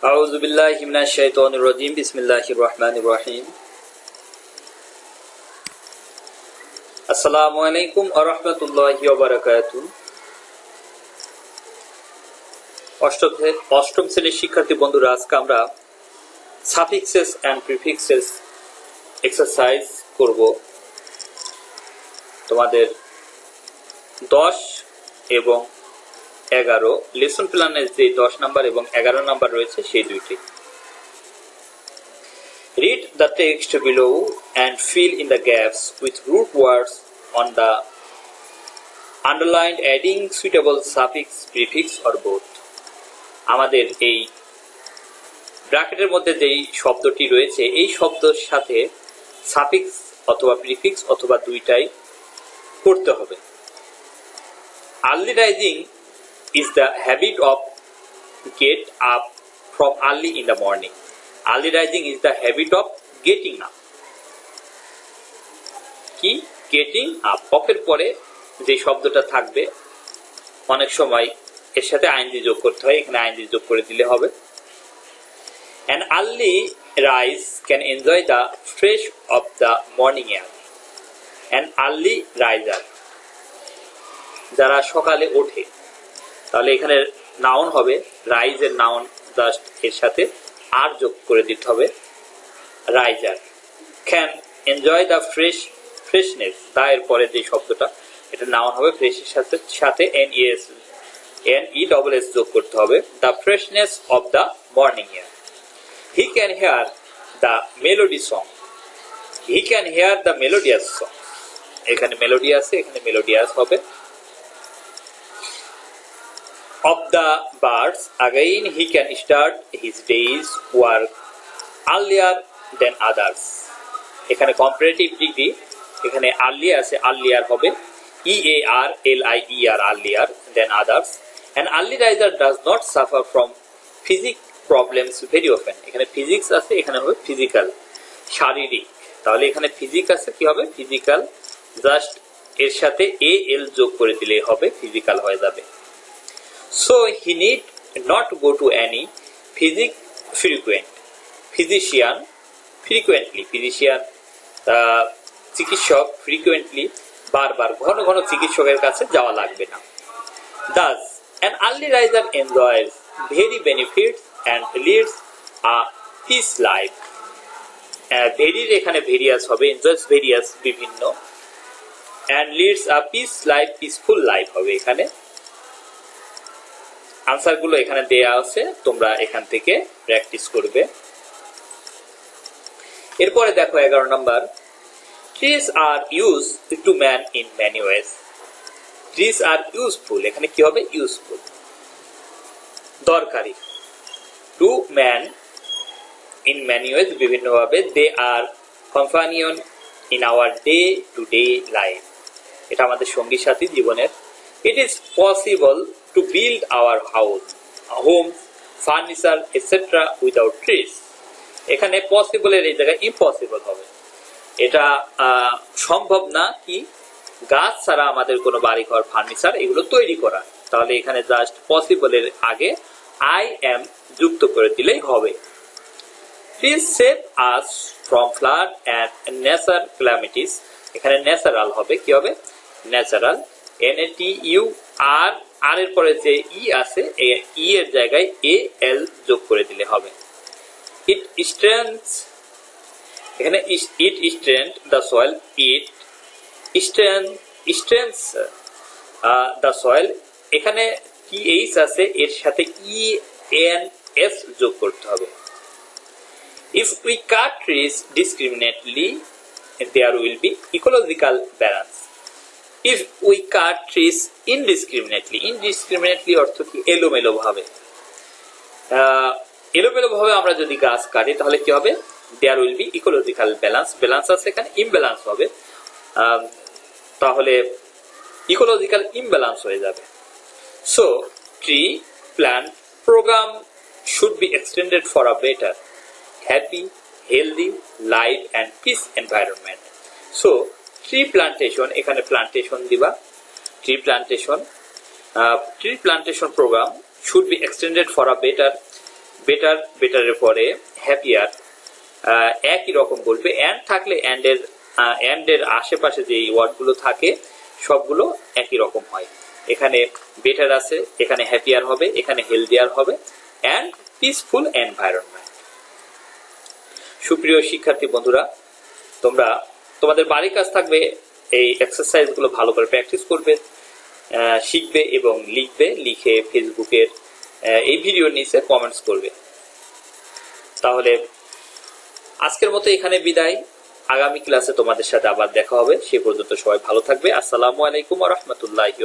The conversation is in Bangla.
আউযু বিল্লাহি মিনাশ শাইতানির রাজিম বিসমিল্লাহির রহমানির রহিম আসসালামু আলাইকুম ওয়া রাহমাতুল্লাহি ওয়া বারাকাতুহু অষ্টম শ্রেণীর শিক্ষার্থী বন্ধুরা, আজকে আমরা সাফিক্সেস এন্ড প্রিফিক্সেস এক্সারসাইজ করব। তোমাদের 10 এবং 11 লেসন প্ল্যানের যে 10 নাম্বার এবং 11 নাম্বার রয়েছে সেই দুইটি। Read the text below and fill in the gaps with root words on the underlined, adding suitable suffix, prefix or both. আমাদের এই ব্র্যাকেটের মধ্যে যেই শব্দটি রয়েছে এই শব্দের সাথে সাফিক্স অথবা প্রিফিক্স অথবা দুইটাই করতে হবে। Early rising is the habit of get up from early in the morning. Early rising is the habit of getting up. কি getting up অপের পরে যে শব্দটা থাকবে অনেক সময় এর সাথে আইনজি যোগ করতে হয়, এখানে আইনজি যোগ করে দিলে হবে। An early rise can enjoy the fresh of the morning air. An early riser যারা সকালে ওঠে, তাহলে এখানে নাউন হবে, রাইজের নাউন জাস্ট এর সাথে আর যোগ করে দিতে হবে raiser. Can enjoy the freshness, তা এর পরে যে শব্দটা এটা নাউন হবে, ফ্রেশের সাথে NESS যোগ করতে হবে, the freshness of the morning air. He can hear the melody song, he can hear the melodious song, এখানে মেলোডি আছে, এখানে মেলোডিয়াস হবে। Of the birds, again he can start his day's work earlier than others. এখানে কম্পারেটিভ ডিগ্রি, এখানে আর্লি আছে, আর্লিয়ার হবে EARLIER, earlier than others. An early riser does not suffer from physical problems very often. এখানে ফিজিক্স আছে, এখানে হবে ফিজিক্যাল, শারীরিক, তাহলে এখানে ফিজিক্স আছে, কি হবে ফিজিক্যাল, জাস্ট এর সাথে AL যোগ করে দিলেই হবে, ফিজিক্যাল হয়ে যাবে। So he need not go to any physician frequently. চিকিৎসক frequently, বারবার ঘন ঘন চিকিৎসকের কাছে যাওয়া লাগবে না। Thus, an early riser enjoys very benefits and leads a peace life. ভেরির এখানে ভেরিয়াস হবে, enjoys various বিভিন্ন, and leads a peace life, peaceful life হবে এখানে। আনসার গুলো এখানে দেয়া আছে, তোমরা এখান থেকে প্র্যাকটিস করবে। এরপরে দেখো 11 number, trees are used to man in many ways. Trees are useful, এখানে কি হবে ইউজফুল, দরকারি, to man in many ways বিভিন্ন ভাবে, they are companion in our day to day life, এটা আমাদের সঙ্গী সাথী জীবনের। It is possible to build our homes, furniture, etc. without trees. এখানে পসিবল এর এই জায়গায় ইম্পসিবল হবে, এটা সম্ভব না কি গাছ ছাড়া আমাদের কোনো বাড়িঘর, ফার্নিচার এগুলো তৈরি করা, তাহলে এখানে জাস্ট পসিবল এর আগে I am যুক্ত করে দিলেই হবে। Trees save us from flood and natural calamities, এখানে ন্যাচারাল হবে, কি হবে ন্যাচারাল, NATUR, আর এর পরে যে ই আছে ই এর জায়গায় AL যোগ করে দিলে হবে। ইট স্ট্রেন্থস, এখানে it strength the soil, it strengthens the soil, এখানে TH আছে, এর সাথে ENS যোগ করতে হবে। If we cut trees discriminately there will be ecological balance. If we cut trees indiscriminately অর্থ কি এলোমেলো ভাবে, এলোমেলো ভাবে আমরা যদি গাছ কাটি তাহলে কি হবে there will be ecological balance, balance আছে এখানে ইমব্যালেন্স হবে, তাহলে ইকোলজিক্যাল ইমব্যালেন্স হয়ে যাবে। So tree plant program should be extended for a better, happy, healthy, light and peace environment. So tree plantation, এখানে প্লান্টেশন দিবা, tree plantation program should be extended for a better, better, বেটারের পরে হ্যাপিয়ার, একই রকম বলবে। অ্যান্ড থাকলে অ্যান্ডের আশেপাশে যে ওয়ার্ডগুলো থাকে সবগুলো একই রকম হয়। এখানে বেটার আছে, এখানে হ্যাপিয়ার হবে, এখানে হেলদিয়ার হবে, অ্যান্ড পিসফুল এনভায়রনমেন্ট। সুপ্রিয় শিক্ষার্থী বন্ধুরা, তোমাদের বাড়ির কাজ থাকবে এই এক্সারসাইজগুলো ভালো করে প্র্যাকটিস করবে, শিখবে এবং লিখবে। লিখে ফেসবুকের এই ভিডিওর নিচে কমেন্টস করবে। তাহলে আজকের মতো এখানে বিদায়। আগামী ক্লাসে তোমাদের সাথে আবার দেখা হবে। সে পর্যন্ত সবাই ভালো থাকবে। আসসালামু আলাইকুম ওয়া রাহমাতুল্লাহি ওয়া বারাকাতুহু।